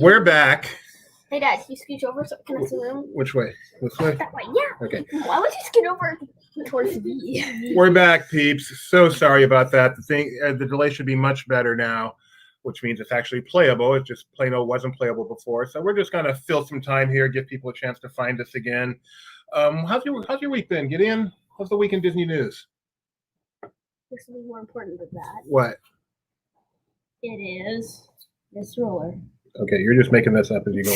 We're back. Hey, Dad, can you scooch over so can I see the room? Which way? This way? That way, yeah. Okay. Why would you scoot over towards me? We're back, peeps. So sorry about that. The delay should be much better now, which means it's actually playable. It just plain old wasn't playable before. So we're just gonna fill some time here, give people a chance to find us again. How's your week been? Get in. How's the week in Disney news? This will be more important than that. What? It is this roller. Okay, you're just making this up as you go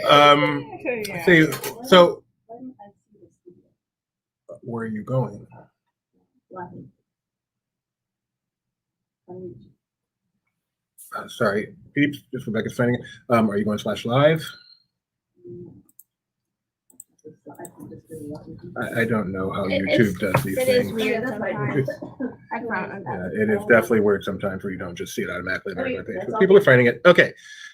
along. See, so where are you going? Sorry, peeps, just Rebecca's finding it. Are you going /live? I don't know how YouTube does these things. It is weird sometimes. It is definitely weird sometimes where you don't just see it automatically on the regular page. But people are finding it. Okay.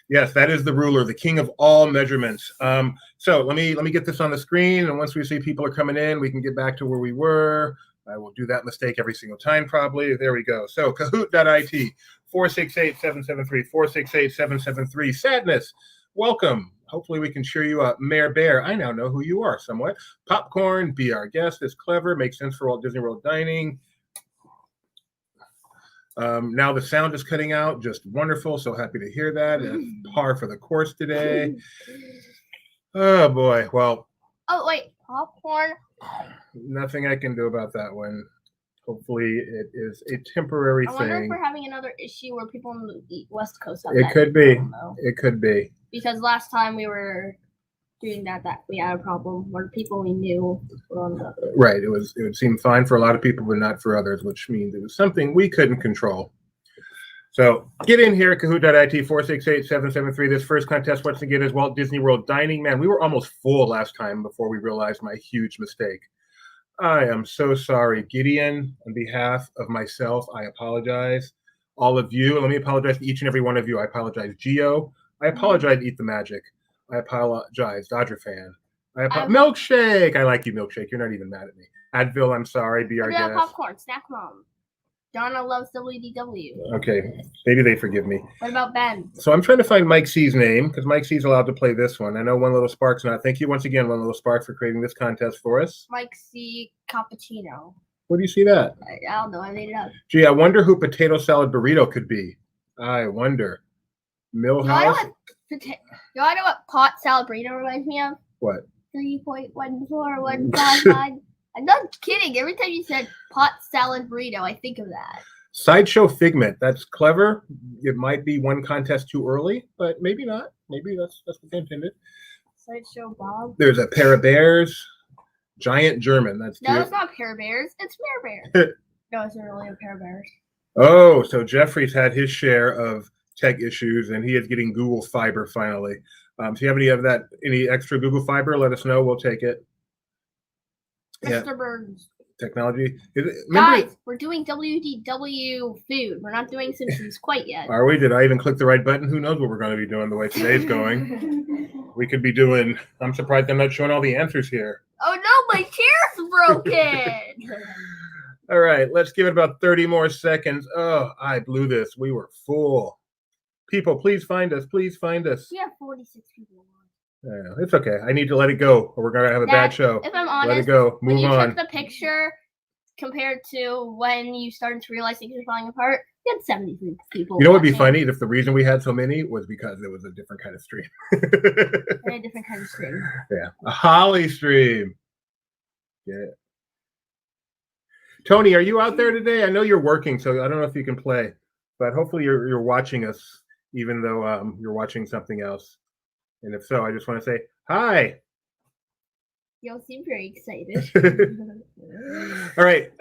Yes, that is the ruler, the king of all measurements. So let me get this on the screen, and once we see people are coming in, we can get back to where we were. I will do that mistake every single time, probably. There we go. So Kahoot.it, 468-773, 468-773. Sadness, welcome. Hopefully we can cheer you up. Mayor Bear, I now know who you are somewhat. Popcorn, be our guest, is clever, makes sense for Walt Disney World Dining. Now the sound is cutting out, just wonderful. So happy to hear that. Par for the course today. Oh boy, well. Oh wait, popcorn. Nothing I can do about that one. Hopefully it is a temporary thing. I wonder if we're having another issue where people on the West Coast have It could be. It could be. Because last time we were doing that we had a problem where people we knew were on the right. It would seem fine for a lot of people, but not for others, which means it was something we couldn't control. So get in here, Kahoot.it, 468-773. This first contest, once again, is Walt Disney World Dining. Man, we were almost full last time before we realized my huge mistake. I am so sorry. Gideon, on behalf of myself, I apologize. All of you, let me apologize to each and every one of you. I apologize, Gio. I apologize, Eat the Magic. I apologize, Dodger fan. Milkshake. I like you, Milkshake. You're not even mad at me. Advil, I'm sorry. Be our guest. Popcorn, Snack Mom. Donna loves WDW. Okay, maybe they forgive me. What about Ben? So I'm trying to find Mike C's name because Mike C's allowed to play this one. I know One Little Spark's not. Thank you once again, One Little Spark, for creating this contest for us. Mike C. Cappuccino. Where do you see that? I don't know. I made it up. Gee, I wonder who Potato Salad Burrito could be. I wonder. Millhouse? You know what pot salad burrito reminds me of? What? 3.14155. I'm not kidding. Every time you said pot salad burrito, I think of that. Sideshow Figment. That's clever. It might be one contest too early, but maybe not. Maybe that's what they intended. Sideshow Bob. There's a pair of bears. Giant German. That's no, cute. It's not pair of bears. It's Mare Bear. No, it's not really a pair of bears. Oh, so Jeffrey's had his share of tech issues, and he is getting Google Fiber finally. If you have any extra Google Fiber, let us know. We'll take it. Mr. Burns. Technology. Guys, we're doing WDW food. We're not doing Simpsons quite yet. Are we? Did I even click the right button? Who knows what we're going to be doing the way today's going. We could be doing, I'm surprised I'm not showing all the answers here. Oh no, my chair's broken. All right, let's give it about 30 more seconds. Oh, I blew this. We were full. People, please find us. Please find us. We have 46 people. Yeah, it's okay. I need to let it go, or we're gonna have a bad show. If I'm honest, let it go. Move when you on. took the picture compared to when you started to realize things were falling apart, you had 73 people. You know what would be funny? If the reason we had so many was because it was a different kind of stream. A different kind of stream. Yeah, a Holly stream. Yeah. Tony, are you out there today? I know you're working, so I don't know if you can play, but hopefully you're watching us, even though you're watching something else. And if so, I just want to say hi. You all seem very excited. All right.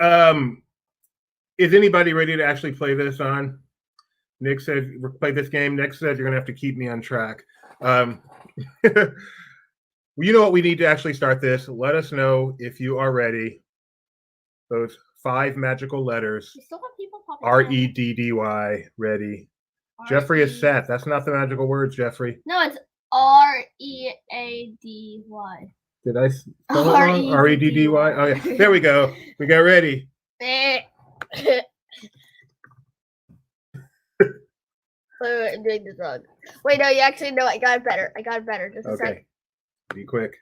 Is anybody ready to actually play this on? Nick said, play this game. Nick said, you're going to have to keep me on track. You know what? We need to actually start this. Let us know if you are ready. Those 5 magical letters. We still have people popping REDDY. Ready. Jeffrey is set. That's not the magical words, Jeffrey. No, it's READY. Did I spell it wrong? Reddy. Oh, yeah. There we go. We got ready. Wait, I'm doing this wrong. Wait, no, you actually know. I got it better. Just a second. Okay. Be quick.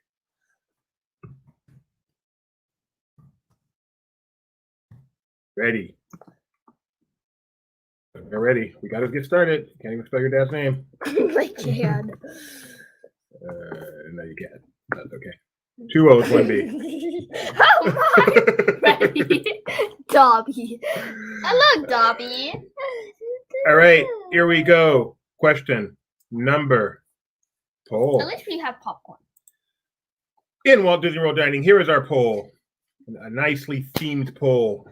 Ready. We're ready. We got to get started. Can't even spell your dad's name. I can. No, you can't. That's okay. 2 O's, 1 B. Oh my! Ready? Dobby. I love Dobby. All right, here we go. Question number poll. At least we have popcorn. In Walt Disney World Dining, here is our poll. A nicely themed poll.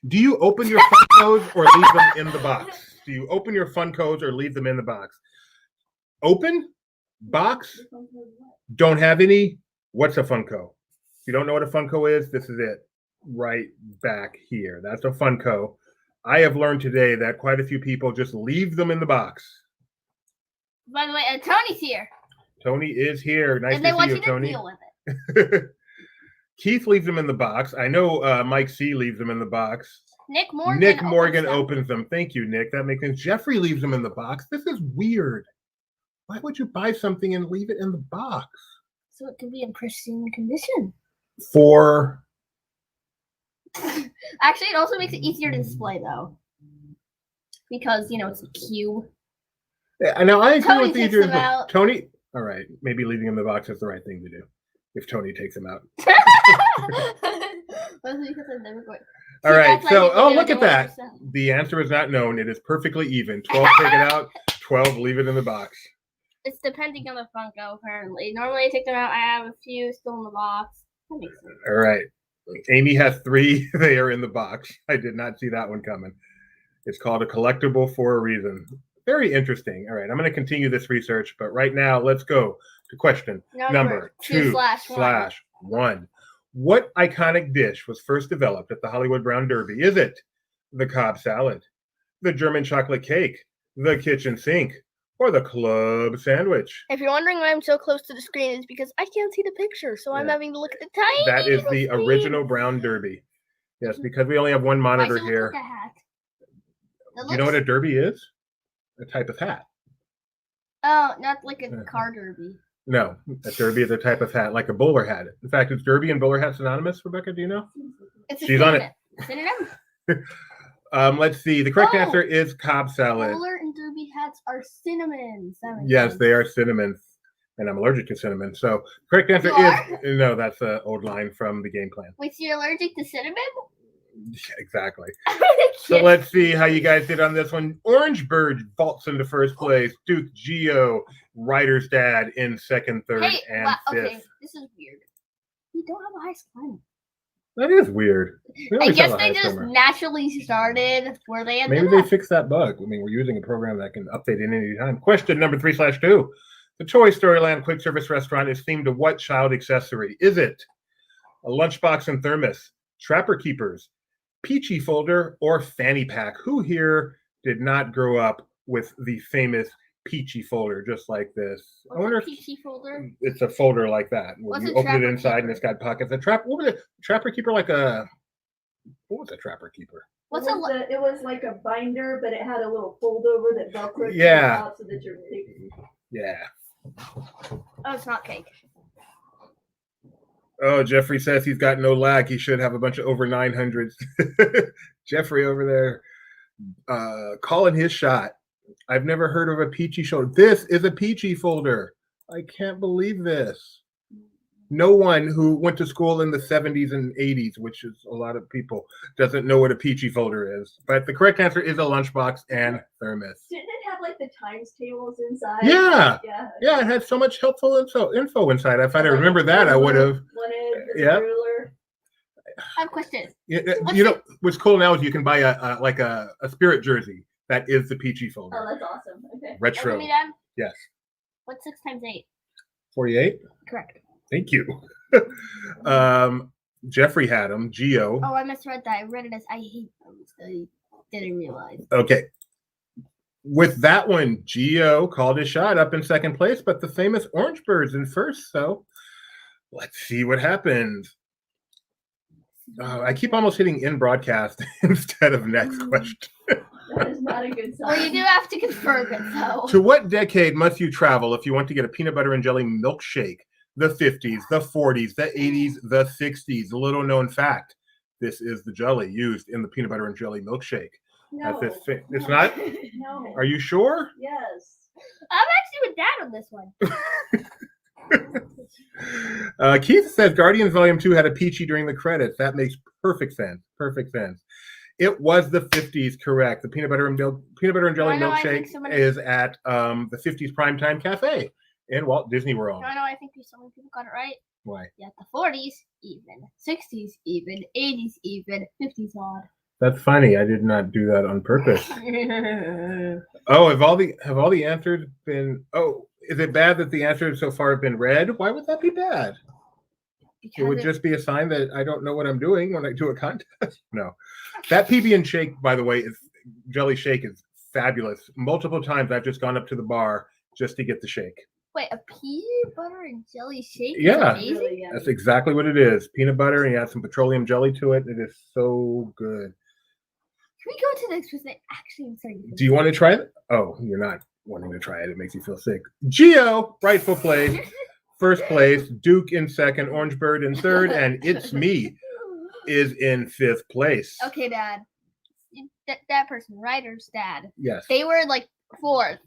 Do you open your Funkos or leave them in the box? Do you open your Funkos or leave them in the box? Open? Box? Don't have any? What's a Funko? If you don't know what a Funko is, this is it. Right back here. That's a Funko. I have learned today that quite a few people just leave them in the box. By the way, Tony's here. Tony is here. Nice and they to want see you you, Tony. to deal with it. Keith leaves them in the box. I know Mike C leaves them in the box. Nick Morgan opens them. Thank you, Nick. That makes sense. Jeffrey leaves them in the box. This is weird. Why would you buy something and leave it in the box? So it can be in pristine condition. For actually, it also makes it easier to display though, because it's a cube. Yeah, now I agree with takes them out. Tony. All right, maybe leaving them in the box is the right thing to do. If Tony takes them out. All right, so look at that. The answer is not known. It is perfectly even. 12 take it out. 12 leave it in the box. It's depending on the Funko, apparently. Normally I take them out. I have a few still in the box. That makes sense. All right. Amy has 3. They are in the box. I did not see that one coming. It's called a collectible for a reason. Very interesting. All right, I'm going to continue this research, but right now let's go to question number 2/1. What iconic dish was first developed at the Hollywood Brown Derby? Is it the Cobb salad, the German chocolate cake, the kitchen sink, or the club sandwich? If you're wondering why I'm so close to the screen, it's because I can't see the picture, so I'm having to look at the tiny. That is the original Brown Derby. Yes, because we only have one monitor here. Like a hat? Do you know what a derby is? A type of hat. Oh, not like a car derby. No, a derby is a type of hat, like a bowler hat. In fact, is derby and bowler hat synonymous, Rebecca? Do you know? She's on it. Synonym. Let's see. The correct answer is Cobb salad. Bowler and derby hats are cinnamons. Yes, they are cinnamons, and I'm allergic to cinnamon. So, correct answer is no. That's an old line from the game plan. Wait, so you're allergic to cinnamon? Exactly. So let's see how you guys did on this one. Orange Bird vaults into first place. Duke Geo, Ryder's dad in second, third, and fifth. Okay, this is weird. We don't have a high score. That is weird. I guess they just naturally started where they had. Maybe they fixed that bug. I mean, we're using a program that can update it any time. Question number 3/2. The Toy Story Land quick service restaurant is themed to what child accessory? Is it a lunchbox and thermos, Trapper Keepers, Peachy folder, or fanny pack? Who here did not grow up with the famous Peachy folder just like this? What's I wonder a Peachy folder? It's a folder like that. You open it inside and it's got pockets. What was it? Trapper Keeper, what was a Trapper Keeper? It was like a binder, but it had a little fold over that Velcro out so that you're Yeah. Oh, it's not cake. Oh, Jeffrey says he's got no lag. He should have a bunch of over 900s. Jeffrey over there calling his shot. I've never heard of a Peachy folder. This is a Peachy folder. I can't believe this. No one who went to school in the 70s and 80s, which is a lot of people, doesn't know what a Peachy folder is. But the correct answer is a lunchbox and thermos. Didn't it have like the times tables inside? Yeah. Yeah, it had so much helpful info inside. If I'd remember that, I would have. Yeah. I have questions. What's cool now is you can buy a Spirit jersey. That is the Peachy folder. Oh, that's awesome. Okay. Retro. Yes. What's 6 times 8? 48? Correct. Thank you. Jeffrey had them. Geo. Oh, I misread that. I read it as I hate those. I didn't realize. Okay. With that one, Geo called his shot up in second place, but the famous Orange Bird's in first. So Let's see what happens. I keep almost hitting in broadcast instead of next question. That is not a good sign. Well, you do have to confirm it, though. To what decade must you travel if you want to get a peanut butter and jelly milkshake? The 50s, the 40s, the 80s, the 60s. Little known fact. This is the jelly used in the peanut butter and jelly milkshake. No. It's not? No. Are you sure? Yes. I'm actually with Dad on this one. Keith says Guardians Volume 2 had a Peachy during the credits. That makes perfect sense. Perfect sense. It was the 50s, correct. The peanut butter and jelly milkshake is at the 50s Primetime Cafe in Walt Disney World. I know. I think so many people got it right. Why? Yeah, the 40s even, 60s even, 80s even, 50s odd. That's funny. I did not do that on purpose. Oh, have all the answers been? Oh, is it bad that the answers so far have been read? Why would that be bad? It would just be a sign that I don't know what I'm doing when I do a contest. No, that PB and shake, by the way, jelly shake is fabulous. Multiple times I've just gone up to the bar just to get the shake. Wait, a peanut butter and jelly shake? Yeah, is amazing? Really, that's exactly what it is. Peanut butter, and you add some petroleum jelly to it. It is so good. Can we go to the next person? Actually, I'm sorry. Do you want to try it? Oh, you're not wanting to try it. It makes you feel sick. Geo, rightful place. First place. Duke in second. Orangebird in third. And It's Me is in fifth place. Okay, Dad. That person, Ryder's dad. Yes. They were like fourth.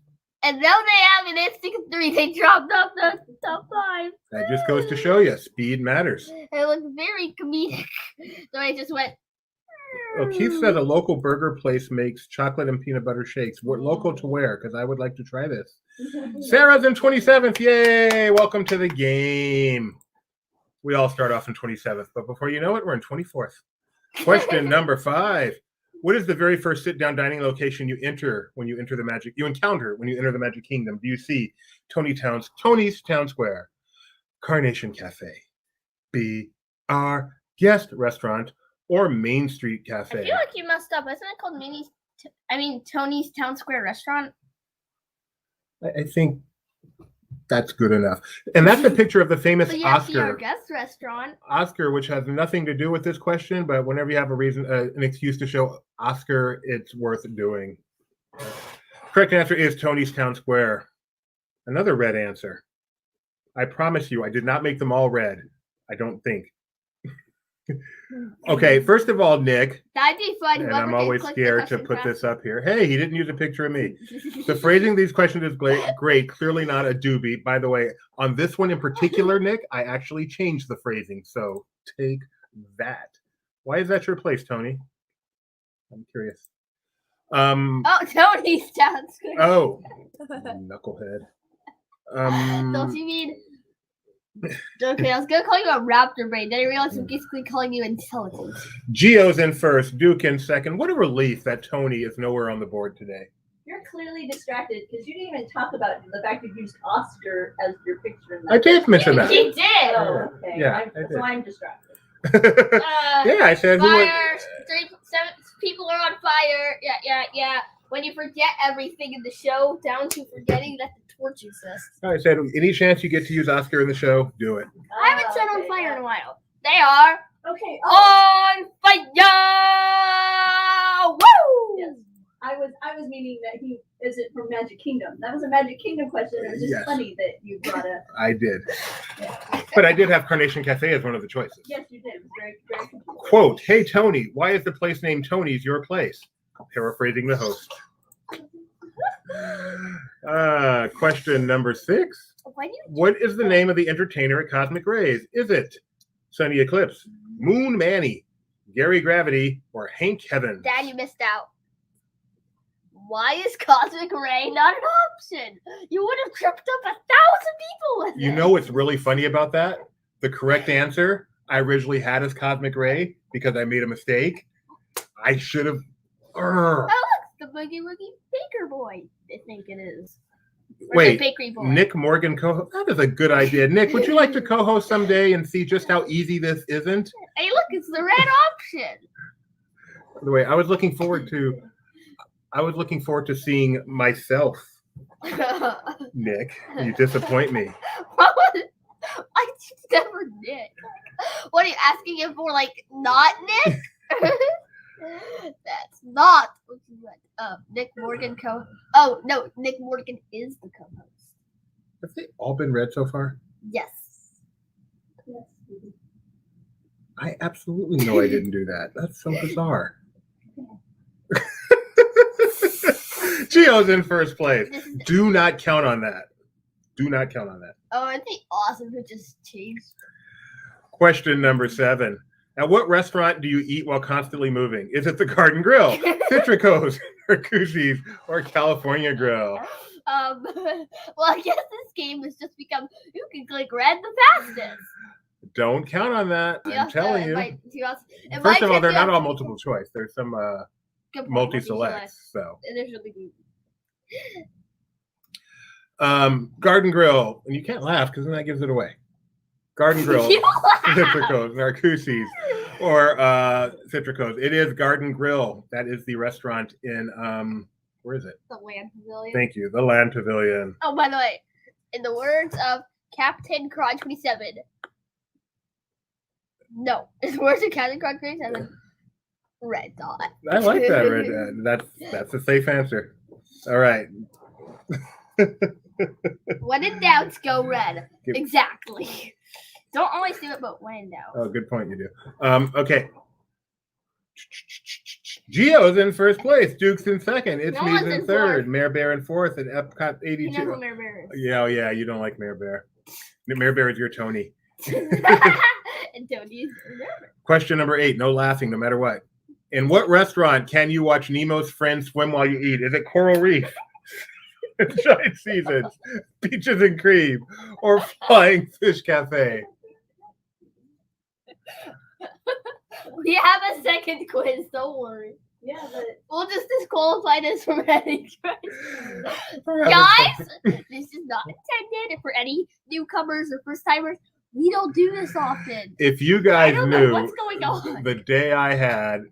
And now they have an instinct 3. They dropped off the top 5. That just goes to show you. Speed matters. It looked very comedic. So I just went. Oh, Keith said a local burger place makes chocolate and peanut butter shakes. What local to where? Because I would like to try this. Sarah's in 27th. Yay! Welcome to the game. We all start off in 27th, but before you know it, we're in 24th. Question number 5. What is the very first sit-down dining location you encounter when you enter the Magic Kingdom? Do you see Tony's Town Square, Carnation Cafe, B, our guest restaurant, or Main Street Cafe? I feel like you messed up. Isn't it called Tony's Town Square Restaurant? I think that's good enough. And that's a picture of the famous Oscar. Our guest restaurant. Oscar, which has nothing to do with this question, but whenever you have a reason, an excuse to show Oscar, it's worth doing. Correct answer is Tony's Town Square. Another red answer. I promise you, I did not make them all red. I don't think. Okay, first of all, Nick, That'd be fun. and I'm always scared to put this up here. Hey, he didn't use a picture of me. The phrasing of these questions is great. Clearly not a doobie. By the way, on this one in particular, Nick, I actually changed the phrasing. So take that. Why is that your place, Tony? I'm curious. Tony's Town Square. Oh, knucklehead. Don't you mean? Okay, I was gonna call you a raptor brain. Then I realized I'm basically calling you intelligent. Geo's in first, Duke in second. What a relief that Tony is nowhere on the board today. You're clearly distracted because you didn't even talk about the fact you used Oscar as your picture in that. I did mention that. You did. Oh, okay. Yeah, So I'm distracted. Yeah, I said. Fire. 7 people are on fire. Yeah. When you forget everything in the show, down to forgetting that the torch exists. I said, any chance you get to use Oscar in the show, do it. I haven't said on fire in a while. They are Okay. on fire. Woo! Yes. I was meaning that he isn't from Magic Kingdom. That was a Magic Kingdom question. It was just funny that you brought up. I did. But I did have Carnation Cafe as one of the choices. Yes, you did. It was very, very confusing. Quote, hey, Tony, why is the place named Tony's your place? Paraphrasing the host. Question number 6. What is the name of the entertainer at Cosmic Rays? Is it Sunny Eclipse, Moon Manny, Gary Gravity, or Hank Heaven? Dad, you missed out. Why is Cosmic Ray not an option? You would have tripped up 1,000 people with it. You know what's really funny about that? The correct answer I originally had as Cosmic Ray because I made a mistake. I should have. Oh, look, the Boogie Woogie Baker Boy, I think it is. Or Wait, the Bakery Boy. Nick Morgan co-host. That is a good idea. Nick, would you like to co-host someday and see just how easy this isn't? Hey, look, it's the red option. By the way, I was looking forward to seeing myself. Nick, you disappoint me. I I never Nick. What are you asking him for? Like, not Nick? That's not what you meant. Nick Morgan Oh, no. Nick Morgan is the co-host. Have they all been read so far? Yes. Yes. I absolutely know I didn't do that. That's so bizarre. Gio's in first place. Do not count on that. Do not count on that. Oh, it'd be awesome if it just changed. Question number 7. At what restaurant do you eat while constantly moving? Is it the Garden Grill, Citrico's, Mercusi's, or California Grill? Well, I guess this game has just become who can click red the fastest. Don't count on that. I'm telling you. First of all, they're not all multiple choice. There's some multi-selects. So there's really good. Garden Grill, and you can't laugh because then that gives it away. Garden Grill, Citrico's, Mercusi's, or Citrico's. It is Garden Grill. That is the restaurant in where is it? The Land Pavilion. Thank you, the Land Pavilion. Oh, by the way, in the words of Captain Cron 27. No, in the words of Captain Cron 27. Red dot. I like that red dot. That's a safe answer. All right. When in doubt, go red. Exactly. Don't always do it, but when in doubt. Oh, good point. You do. Okay. Gio's in first place. Duke's in second. It's me's in third. Mayor Bear in fourth. And Epcot 82. You know who Mayor Bear is. Yeah. You don't like Mayor Bear. Mayor Bear is your Tony. And Tony is Mayor Bear. Question number 8. No laughing, no matter what. In what restaurant can you watch Nemo's friends swim while you eat? Is it Coral Reef, Giant Seasons, Peaches and Cream, or Flying Fish Cafe? We have a second quiz, don't worry. Yeah, but we'll just disqualify this from any guys, this is not intended for any newcomers or first timers. We don't do this often. If you guys knew what's going on. The day I had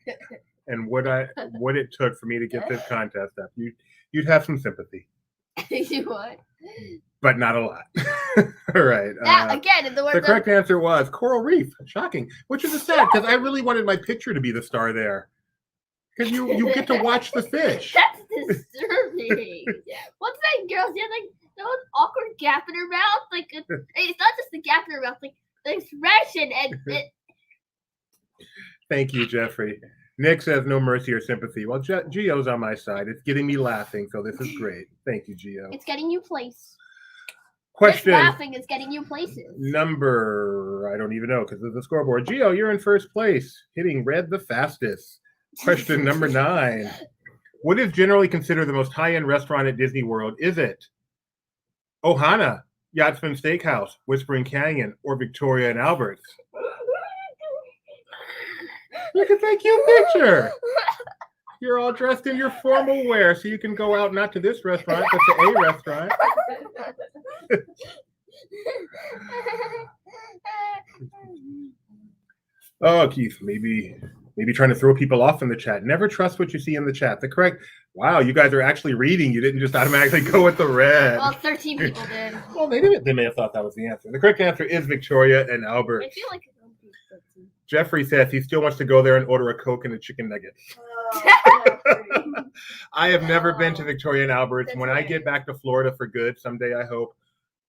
and what it took for me to get this contest up, you'd have some sympathy. You would, but not a lot. All right. Again, in the correct answer was Coral Reef. Shocking, which is a sad because I really wanted my picture to be the star there. Because you get to watch the fish. That's disturbing. What's that girl? She had like the awkward gap in her mouth. Like it's not just the gap in her mouth, like the expression and it. Thank you, Jeffrey. Nick says no mercy or sympathy. Well, Gio's on my side. It's getting me laughing, so this is great. Thank you, Gio. It's getting you place. Question. This laughing is getting you places. Number, I don't even know because of the scoreboard. Gio, you're in first place, hitting red the fastest. Question number 9. What is generally considered the most high-end restaurant at Disney World? Is it Ohana, Yachtsman Steakhouse, Whispering Canyon, or Victoria and Albert's? Look at that cute picture. You're all dressed in your formal wear, so you can go out not to this restaurant, but to a restaurant. Oh, Keith, maybe trying to throw people off in the chat. Never trust what you see in the chat. The correct. Wow, you guys are actually reading. You didn't just automatically go with the red. Well, 13 people did. Well, they may have thought that was the answer. The correct answer is Victoria and Albert. I feel like it would be 13. Jeffrey says he still wants to go there and order a Coke and a chicken nugget. I have never been to Victoria and Albert's. When I get back to Florida for good, someday I hope,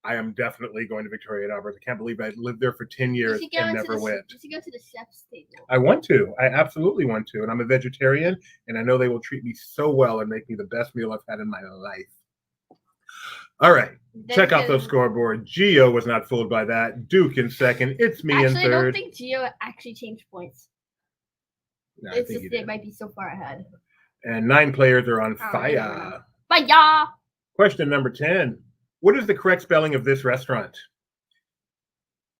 I am definitely going to Victoria and Albert's. I can't believe I lived there for 10 years and never went. You should go to the chef's table. I want to. I absolutely want to. And I'm a vegetarian, and I know they will treat me so well and make me the best meal I've had in my life. All right. Check out those scoreboard. Gio was not fooled by that. Duke in second. It's me in third. I don't think Gio actually changed points. No, it's just they might be so far ahead. And 9 players are on fire. Fire! Question number 10. What is the correct spelling of this restaurant?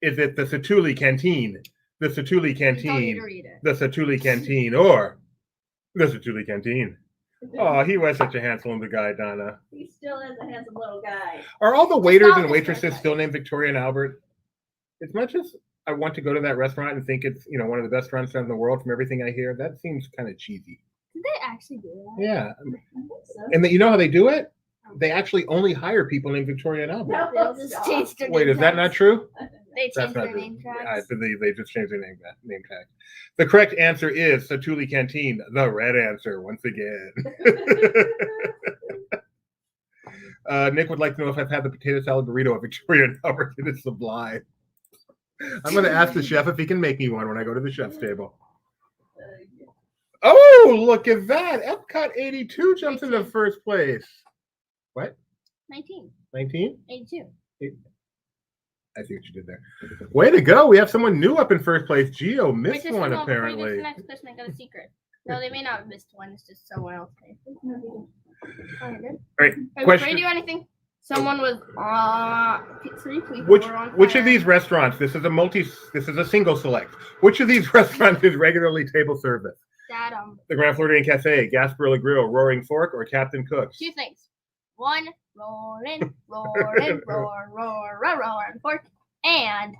Is it the Satuli Canteen, the Satuli Canteen, the Satuli Canteen, or the Satuli Canteen? Oh, he was such a handsome little guy, Donna. He still is a handsome little guy. Are all the waiters and waitresses still named Victoria and Albert? As much as I want to go to that restaurant and think it's one of the best restaurants in the world from everything I hear, that seems kind of cheesy. Did they actually do that? Yeah. I think so. And you know how they do it? They actually only hire people named Victoria and Albert. No, They'll just change their Wait, is that not true? They That's changed not their true. name I tags. believe they just changed their name tag. The correct answer is Satuli Canteen, the red answer once again. Nick would like to know if I've had the potato salad burrito at Victoria and Albert. It is sublime. I'm going to ask the chef if he can make me one when I go to the chef's table. Oh, look at that. Epcot 82 jumps into first place. What? 19. 19? 82. I see what you did there. Way to go. We have someone new up in first place. Gio missed Wait, one, before you apparently. get to the next person, I got a secret. No, they may not have missed one. It's just someone else. All right. Before Question. you do anything, someone was 3 people were on Which fire. of these restaurants, this is a single select. Which of these restaurants is regularly table service? That, The Grand Floridian Cafe, Gasparilla Grill, Roaring Fork, or Captain Cook's? 2 things. 1, roaring, roaring, roaring fork. And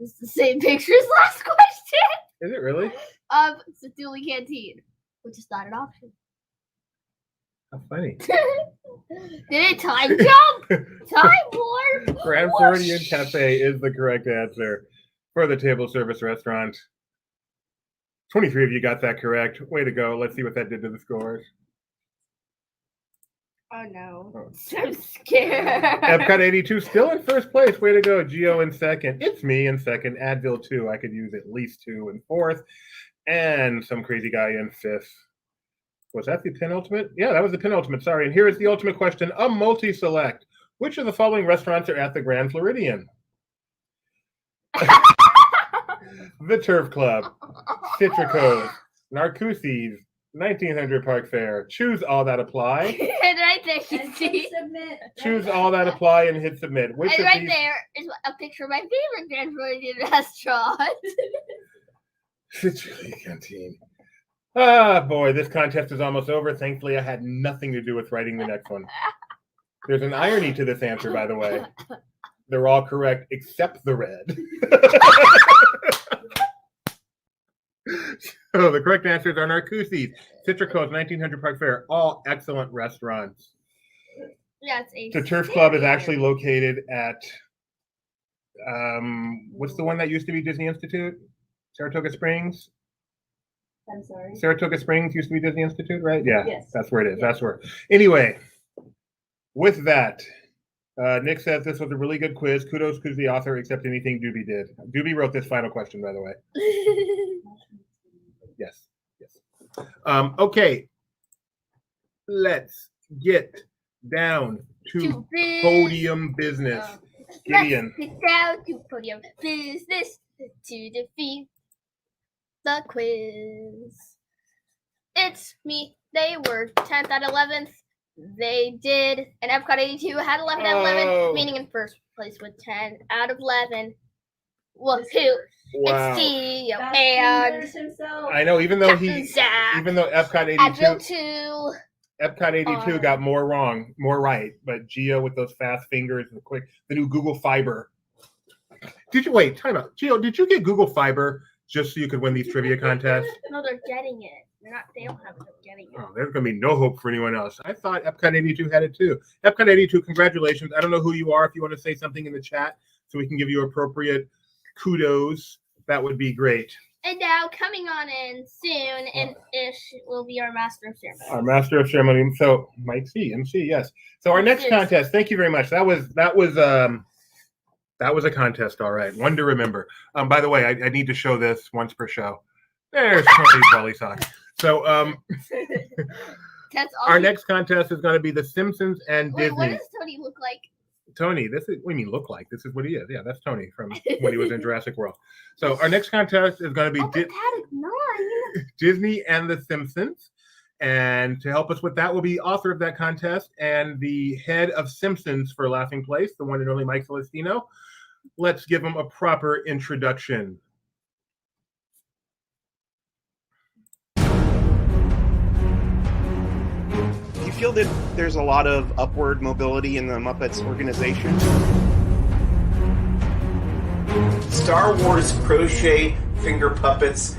this is the same picture as last question Is it really? of Satuli Canteen, which is not an option. How funny. Did it time jump? Time warp? Grand Floridian Cafe is the correct answer for the table service restaurant. 23 of you got that correct. Way to go. Let's see what that did to the scores. Oh no. Oh. I'm scared. Epcot 82 still in first place. Way to go. Gio in second. It's me in second. Advil 2. I could use at least 2 in fourth. And some crazy guy in fifth. Was that the penultimate? Yeah, that was the penultimate. Sorry. And here is the ultimate question. A multi-select. Which of the following restaurants are at the Grand Floridian? The Turf Club, Citrico's, Narcoossee's, 1900 Park Fair. Choose all that apply. And right there, you And see. submit. Choose all that apply and hit submit. Which And of right these? there is a picture of my favorite Grand Floridian restaurant. Citrulli Canteen. Ah, boy, this contest is almost over. Thankfully, I had nothing to do with writing the next one. There's an irony to this answer, by the way. They're all correct except the red. So the correct answers are Narcoossee's, Citrico's, 1900 Park Fair. All excellent restaurants. Yeah, it's a The Turf Club is actually located at, what's the one that used to be Disney Institute? Saratoga Springs? I'm sorry. Saratoga Springs used to be Disney Institute, right? Yeah, Yes. that's where it is. Yeah. That's where. Anyway, with that, Nick says this was a really good quiz. Kudos to the author, except anything Doobie did. Doobie wrote this final question, by the way. Yes. Okay. Let's get down to podium business. Gideon. Let's get down to podium business to defeat the quiz. It's me. They were 10th at 11th. They did. And Epcot 82 had 11 out of 11, meaning in first place with 10 out of 11. Well, who? Wow. It's Gio Fast and fingers himself. I know, even though Zach. Epcot Advil 82 2. Epcot 82 got more right, but Gio with those fast fingers and the new Google Fiber. Did you wait? Time out. Gio, did you get Google Fiber just so you could win these trivia contests? No, they're getting it. They don't have it. They're getting it. Oh, there's going to be no hope for anyone else. I thought Epcot 82 had it too. Epcot 82, congratulations. I don't know who you are. If you want to say something in the chat so we can give you appropriate kudos, that would be great. And now coming on in soon and ish will be our Master of Ceremony. Our Master of Ceremony. So Mike C, MC, yes. So our next contest, thank you very much. That was a contest, all right. One to remember. By the way, I need to show this once per show. There's Tony's belly sock. So That's our next contest is going to be the Simpsons and Wait, Disney. what does Tony look like? Tony, this is what do you mean look like? This is what he is. Yeah, that's Tony from when he was in Jurassic World. So our next contest is going to be Paddock 9. Disney and the Simpsons. And to help us with that will be author of that contest and the head of Simpsons for Laughing Place, the one and only Mike Celestino. Let's give him a proper introduction. Do you feel that there's a lot of upward mobility in the Muppets organization? Star Wars crochet finger puppets.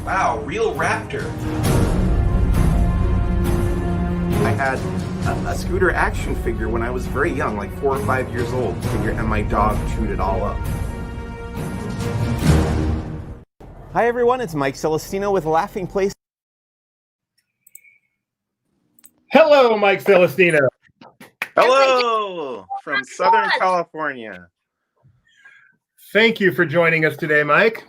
Wow, real raptor. I had a Scooter action figure when I was very young, like 4 or 5 years old, and my dog chewed it all up. Hi everyone, it's Mike Celestino with Laughing Place. Hello, Mike Celestino. Hello from Southern California. Thank you for joining us today, Mike.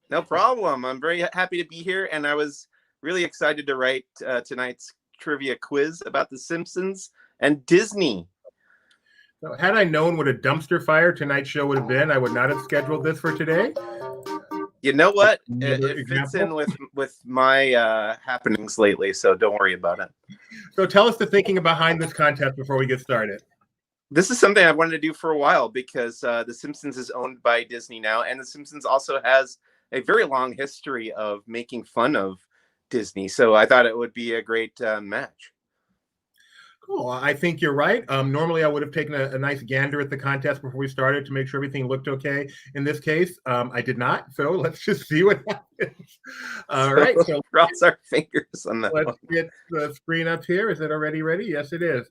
No problem. I'm very happy to be here, and I was really excited to write tonight's trivia quiz about The Simpsons and Disney. So had I known what a dumpster fire tonight's show would have been, I would not have scheduled this for today. You know what? Another It fits example? in with my happenings lately, so don't worry about it. So tell us the thinking behind this contest before we get started. This is something I wanted to do for a while because The Simpsons is owned by Disney now, and The Simpsons also has a very long history of making fun of Disney. So I thought it would be a great match. Cool. I think you're right. Normally, I would have taken a nice gander at the contest before we started to make sure everything looked okay. In this case, I did not. So let's just see what happens. All right. So Cross our fingers on that let's one. get the screen up here. Is it already ready? Yes, it is.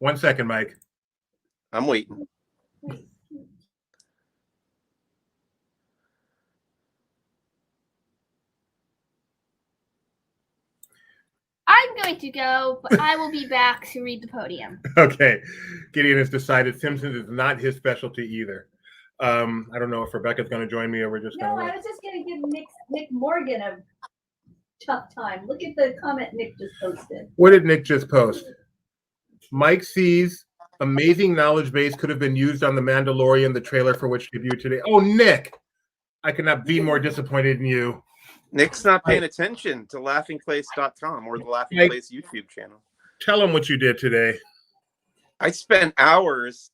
1 second, Mike. I'm waiting. I'm going to go, but I will be back to read the podium. Okay. Gideon has decided Simpsons is not his specialty either. I don't know if Rebecca's going to join me or we're just No, going I was just going to give Nick Morgan a tough time. Look at the comment Nick just posted. What did Nick just post? Mike C's amazing knowledge base could have been used on The Mandalorian, the trailer for which debuted today. Oh, Nick! I could not be more disappointed in you. Nick's not paying attention to laughingplace.com or the Laughing Mike, Place YouTube channel. tell him what you did today. I spent hours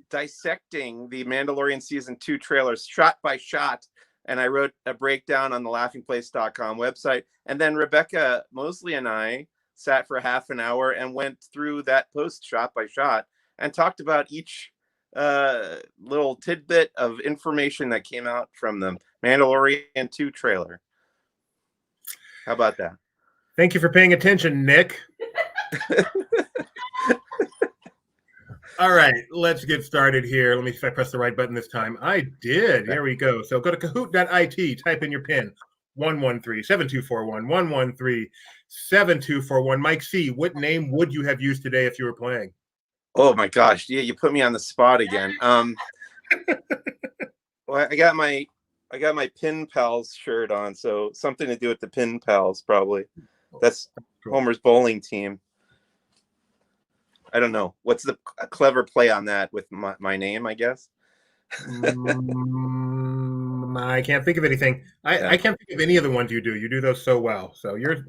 dissecting the Mandalorian Season 2 trailers shot by shot, and I wrote a breakdown on the laughingplace.com website. And then Rebecca Mosley and I sat for half an hour and went through that post shot by shot and talked about each little tidbit of information that came out from the Mandalorian 2 trailer. How about that? Thank you for paying attention, Nick. All right, let's get started here. Let me see if I press the right button this time. I did. Here we go. So go to Kahoot.it, type in your PIN, 113-7241, 113-7241. Mike C., what name would you have used today if you were playing? Oh my gosh, yeah, you put me on the spot again. Well, I got my Pin Pals shirt on, so something to do with the Pin Pals, probably. That's Homer's bowling team. I don't know. What's the clever play on that with my name, I guess? I can't think of anything. I can't think of any of the ones you do. You do those so well. So you're.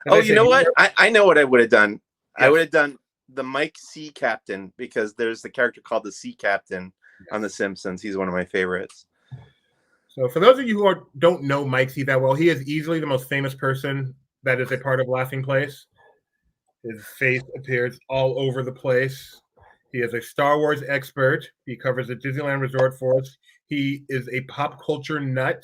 Oh, you know what? I know what I would have done. Yes. I would have done the Mike Sea Captain, because there's the character called the Sea Captain on The Simpsons. He's one of my favorites. So for those of you who don't know Mike C that well, he is easily the most famous person that is a part of Laughing Place. His face appears all over the place. He is a Star Wars expert. He covers the Disneyland Resort for us. He is a pop culture nut.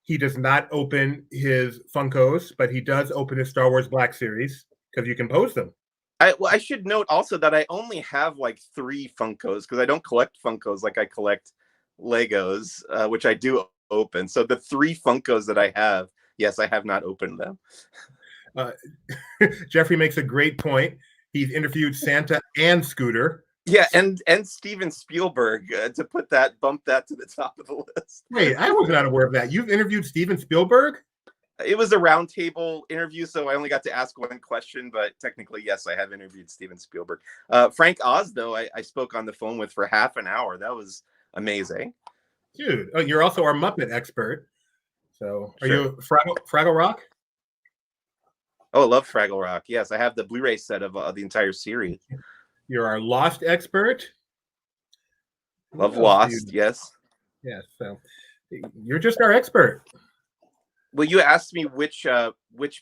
He does not open his Funkos, but he does open his Star Wars Black Series because you can pose them. I should note also that I only have like 3 Funkos because I don't collect Funkos like I collect Legos, which I do open. So the 3 Funkos that I have, yes, I have not opened them. Jeffrey makes a great point. He's interviewed Santa and Scooter. Yeah, and Steven Spielberg to bump that to the top of the list. Wait, I was not aware of that. You've interviewed Steven Spielberg? It was a roundtable interview, so I only got to ask one question, but technically, yes, I have interviewed Steven Spielberg. Frank Oz, though, I spoke on the phone with for half an hour. That was amazing. Dude, you're also our Muppet expert. So are Sure. you Fraggle Rock? Oh, I love Fraggle Rock. Yes, I have the Blu-ray set of the entire series. You're our Lost expert. Love Lost, yes. Yes, so you're just our expert. Well, you asked me which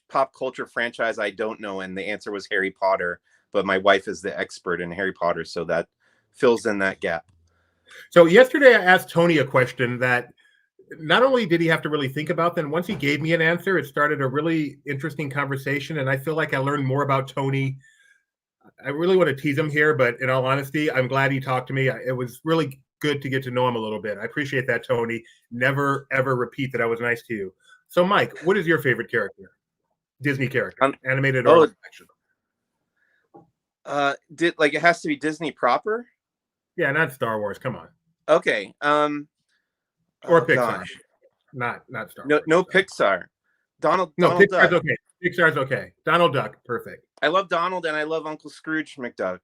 pop culture franchise I don't know, and the answer was Harry Potter. But my wife is the expert in Harry Potter, so that fills in that gap. So yesterday I asked Tony a question that not only did he have to really think about them, once he gave me an answer, it started a really interesting conversation. And I feel like I learned more about Tony. I really want to tease him here, but in all honesty, I'm glad he talked to me. It was really good to get to know him a little bit. I appreciate that, Tony. Never, ever repeat that I was nice to you. So, Mike, what is your favorite character? Disney character, animated or live action? It has to be Disney proper? Yeah, not Star Wars. Come on. Okay. Or Pixar. Gosh. Not Star Wars. No Pixar. Donald Pixar's Duck. Okay. Pixar's okay. Donald Duck, perfect. I love Donald and I love Uncle Scrooge McDuck.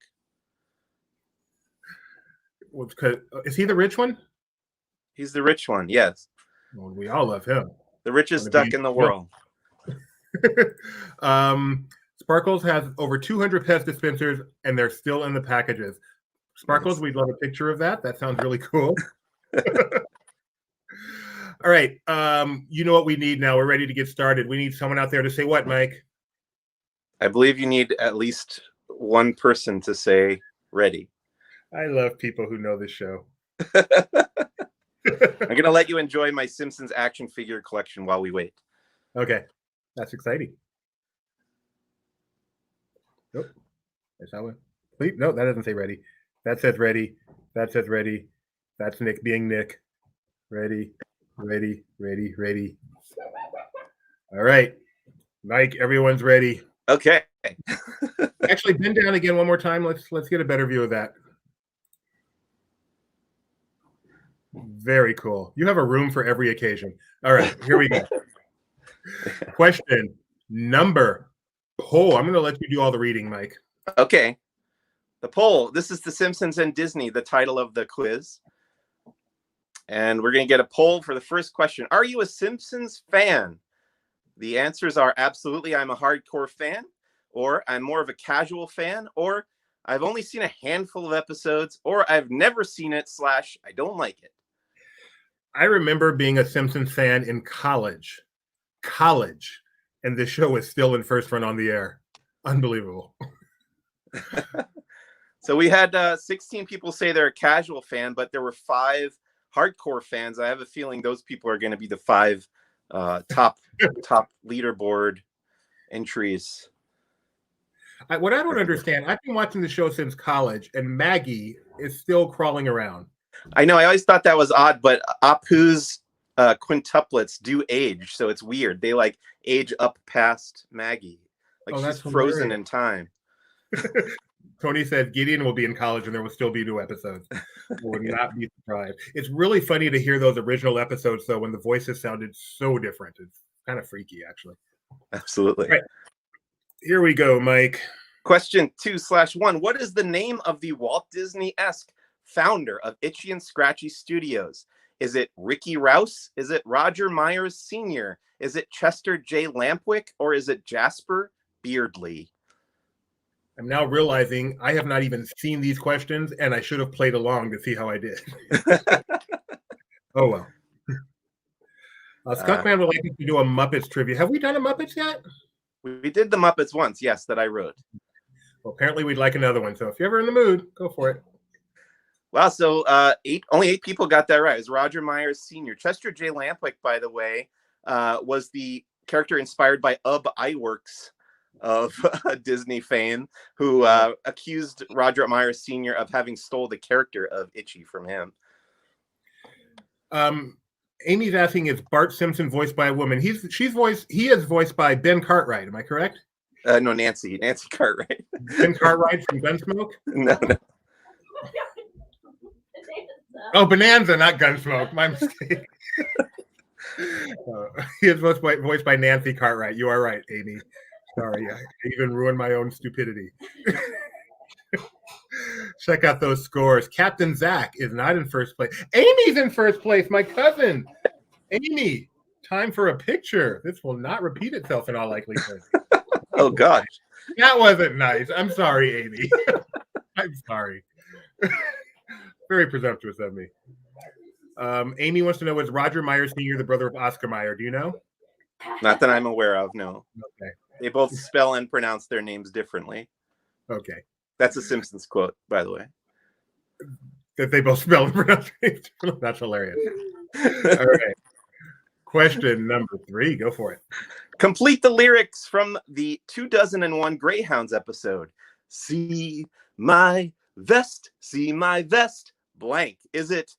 Is he the rich one? He's the rich one, yes. Well, we all love him. The richest duck in the world. Sparkles has over 200 Pez dispensers, and they're still in the packages. Sparkles, we'd love a picture of that. That sounds really cool. All right. You know what we need now. We're ready to get started. We need someone out there to say what, Mike? I believe you need at least one person to say ready. I love people who know this show. I'm going to let you enjoy my Simpsons action figure collection while we wait. Okay. That's exciting. Nope. There's that one. No, that doesn't say ready. That says ready. That says ready. That's Nick being Nick. Ready. All right. Mike, everyone's ready. Okay. Actually, bend down again one more time. Let's get a better view of that. Very cool. You have a room for every occasion. All right, here we go. Question number. I'm going to let you do all the reading, Mike. Okay. The poll. This is the Simpsons and Disney, the title of the quiz. And we're going to get a poll for the first question. Are you a Simpsons fan? The answers are absolutely, I'm a hardcore fan, or I'm more of a casual fan, or I've only seen a handful of episodes, or I've never seen it / I don't like it. I remember being a Simpsons fan in college, and this show was still in first run on the air. Unbelievable. So we had 16 people say they're a casual fan, but there were 5 hardcore fans. I have a feeling those people are going to be the 5 top leaderboard entries. What I don't understand, I've been watching the show since college, and Maggie is still crawling around. I know. I always thought that was odd, but Apu's quintuplets do age, so it's weird. They like age up past Maggie, like she's frozen in time. Tony said Gideon will be in college and there will still be new episodes. Would not be surprised. It's really funny to hear those original episodes, though, when the voices sounded so different. It's kind of freaky, actually. Absolutely. Right. Here we go, Mike. Question 2/1. What is the name of the Walt Disney-esque founder of Itchy and Scratchy Studios? Is it Ricky Rouse? Is it Roger Myers Sr.? Is it Chester J. Lampwick? Or is it Jasper Beardley? I'm now realizing I have not even seen these questions, and I should have played along to see how I did. Oh, well. Skunkman would like us to do a Muppets trivia. Have we done a Muppets yet? We did the Muppets once, yes, that I wrote. Well, apparently we'd like another one. So if you're ever in the mood, go for it. Wow, so only 8 people got that right. It was Roger Myers Sr. Chester J. Lampwick, by the way, was the character inspired by Ub Iwerks of Disney fame, who accused Roger Myers Sr. of having stole the character of Itchy from him. Amy's asking, is Bart Simpson voiced by a woman? He is voiced by Ben Cartwright. Am I correct? No, Nancy Cartwright. Ben Cartwright from Gunsmoke? No. Oh, Bonanza, not Gunsmoke. My mistake. He is voiced by Nancy Cartwright. You are right, Amy. Sorry, I even ruined my own stupidity. Check out those scores. Captain Zach is not in first place. Amy's in first place, my cousin. Amy, time for a picture. This will not repeat itself in all likelihood. Oh, gosh. That wasn't nice. I'm sorry, Amy. I'm sorry. Very presumptuous of me. Amy wants to know, is Roger Myers Sr. the brother of Oscar Mayer? Do you know? Not that I'm aware of, no. Okay. They both spell and pronounce their names differently. Okay. That's a Simpsons quote, by the way. That they both spell and pronounce their names differently? That's hilarious. All right. Question number 3. Go for it. Complete the lyrics from the 2001 Greyhounds episode. See my vest, blank. Is it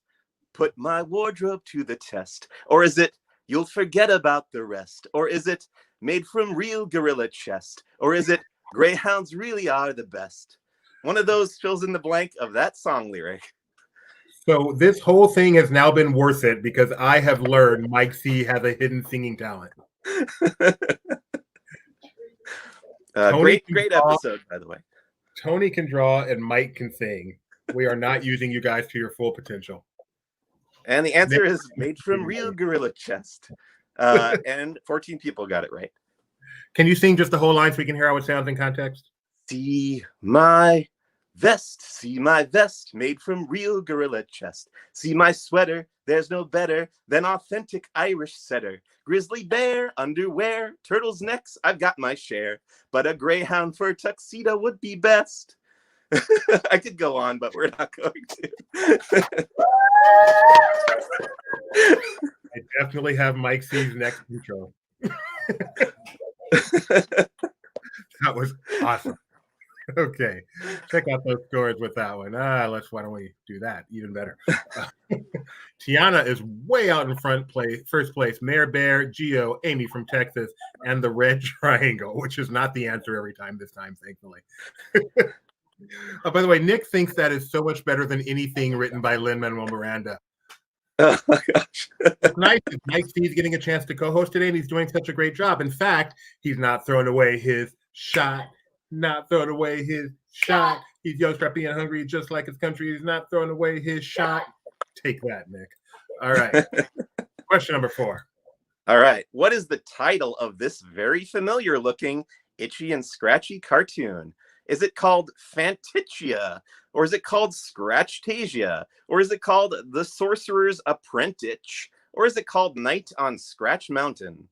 put my wardrobe to the test? Or is it you'll forget about the rest? Or is it made from real gorilla chest? Or is it Greyhounds really are the best? One of those fills in the blank of that song lyric. So this whole thing has now been worth it because I have learned Mike C has a hidden singing talent. Great episode, by the way. Tony can draw and Mike can sing. We are not using you guys to your full potential. And the answer is made from real gorilla chest. And 14 people got it right. Can you sing just the whole line so we can hear how it sounds in context? See my vest, made from real gorilla chest. See my sweater, there's no better than authentic Irish setter. Grizzly bear, underwear, turtles' necks, I've got my share. But a greyhound for a tuxedo would be best. I could go on, but we're not going to. I definitely have Mike C's next intro. That was awesome. Okay, check out those scores with that one. Why don't we do that? Even better. Tiana is way out in first place. Mayor Bear, Geo, Amy from Texas, and the red triangle, which is not the answer every time this time, thankfully. By the way, Nick thinks that is so much better than anything written by Lin-Manuel Miranda. Oh my gosh. It's nice. It's nice he's getting a chance to co-host today, and he's doing such a great job. In fact, he's not throwing away his shot. Not throwing away his shot. He's young, scrappy, and hungry, just like his country. He's not throwing away his shot. Take that, Nick. All right. Question number 4. All right. What is the title of this very familiar-looking itchy and scratchy cartoon? Is it called Fantitia? Or is it called Scratchtasia? Or is it called The Sorcerer's Apprentice? Or is it called Night on Scratch Mountain?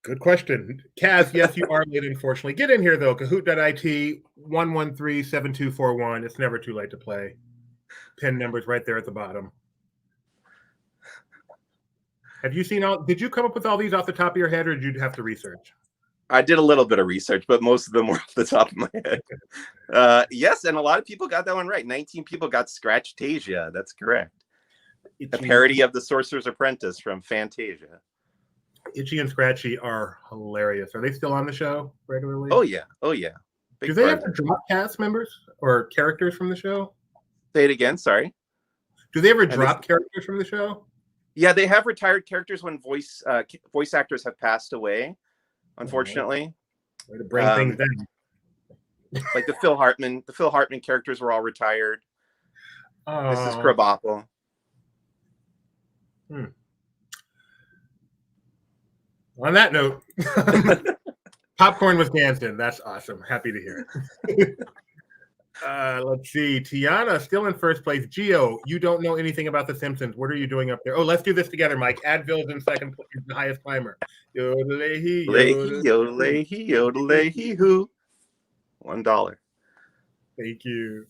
Good question. Kaz, yes, you are late, unfortunately. Get in here, though. Kahoot.it, 113-7241. It's never too late to play. Pin numbers right there at the bottom. Have you seen all? Did you come up with all these off the top of your head, or did you have to research? I did a little bit of research, but most of them were off the top of my head. Yes, and a lot of people got that one right. 19 people got Scratchtasia. That's correct. A parody of The Sorcerer's Apprentice from Fantasia. Itchy and Scratchy are hilarious. Are they still on the show regularly? Oh, yeah. Oh, yeah. Do they have to drop cast members or characters from the show? Say it again. Sorry. Do they ever drop characters from the show? Yeah, they have retired characters when voice actors have passed away, unfortunately. Way to bring things down. Like the Phil Hartman characters were all retired. Mrs. Krabappel. On that note, popcorn was dancing. That's awesome. Happy to hear it. Let's see. Tiana still in first place. Geo, you don't know anything about The Simpsons. What are you doing up there? Oh, let's do this together, Mike. Adville's in second place, the highest climber. Yodelay-hee, yodelay-hee, yodelay-hee, hoo. $1. Thank you.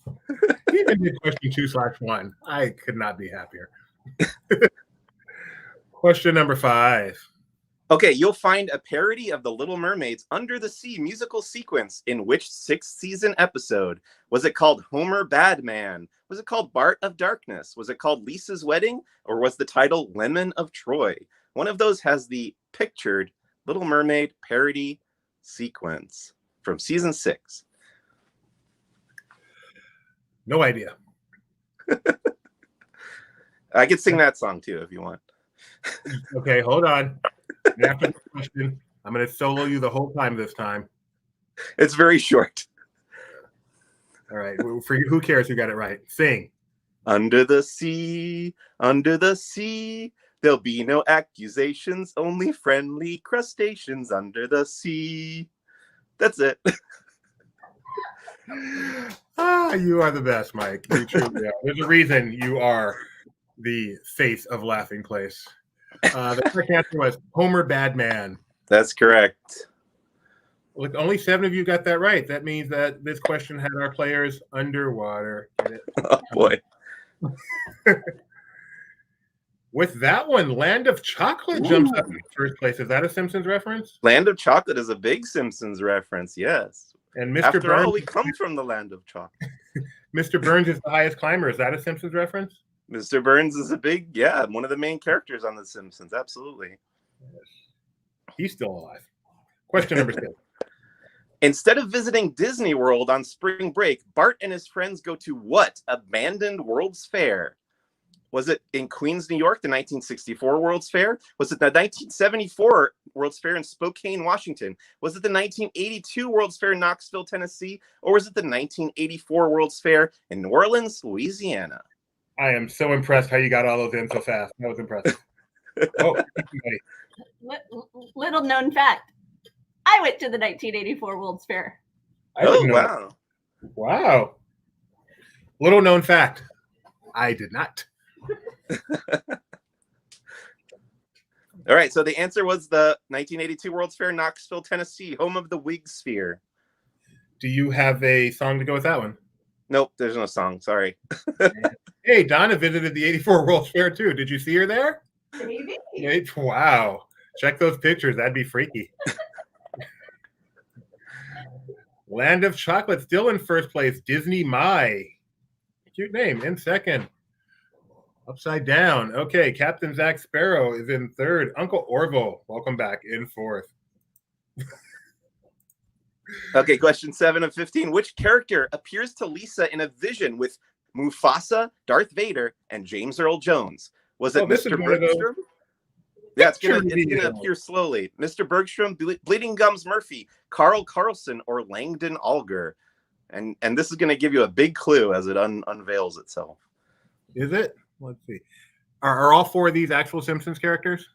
He even did question 2/1. I could not be happier. Question number 5. Okay, you'll find a parody of The Little Mermaid's Under the Sea musical sequence in which 6th season episode? Was it called Homer Bad Man? Was it called Bart of Darkness? Was it called Lisa's Wedding? Or was the title Lemon of Troy? One of those has the pictured Little Mermaid parody sequence from season 6. No idea. I could sing that song too if you want. Okay, hold on. After the question, I'm going to solo you the whole time this time. It's very short. All right. For you, who cares who got it right? Sing. Under the sea, there'll be no accusations, only friendly crustaceans under the sea. That's it. You are the best, Mike. You truly are. There's a reason you are the face of Laughing Place. The correct answer was Homer Bad Man. That's correct. Look, only 7 of you got that right. That means that this question had our players underwater. Get it? Oh boy. With that one, Land of Chocolate jumps up in first place. Is that a Simpsons reference? Land of Chocolate is a big Simpsons reference, yes. And Mr. After Burns, all, we come from the land of chocolate. Mr. Burns is the highest climber. Is that a Simpsons reference? Mr. Burns is a big, one of the main characters on The Simpsons. Absolutely. He's still alive. Question number 6. Instead of visiting Disney World on spring break, Bart and his friends go to what abandoned World's Fair? Was it in Queens, New York, the 1964 World's Fair? Was it the 1974 World's Fair in Spokane, Washington? Was it the 1982 World's Fair in Knoxville, Tennessee? Or was it the 1984 World's Fair in New Orleans, Louisiana? I am so impressed how you got all those in so fast. That was impressive. Oh, Little known fact. I went to the 1984 World's Fair. Oh, wow. Wow. Little known fact. I did not. All right, so the answer was the 1982 World's Fair, Knoxville, Tennessee, home of the Wig Sphere. Do you have a song to go with that one? Nope, there's no song. Sorry. Hey, Donna visited the 84 World's Fair too. Did you see her there? Maybe. Wow. Check those pictures. That'd be freaky. Land of Chocolate still in first place. Disney My. Cute name. In second. Upside Down. Okay, Captain Zach Sparrow is in third. Uncle Orville, welcome back, in fourth. Okay, question 7 of 15. Which character appears to Lisa in a vision with Mufasa, Darth Vader, and James Earl Jones? Was it Mr. Bergstrom? Yeah, it's gonna appear slowly. Mr. Bergstrom, Bleeding Gums Murphy, Carl Carlson, or Langdon Alger. And this is gonna give you a big clue as it unveils itself. Is it? Let's see. Are all 4 of these actual Simpsons characters?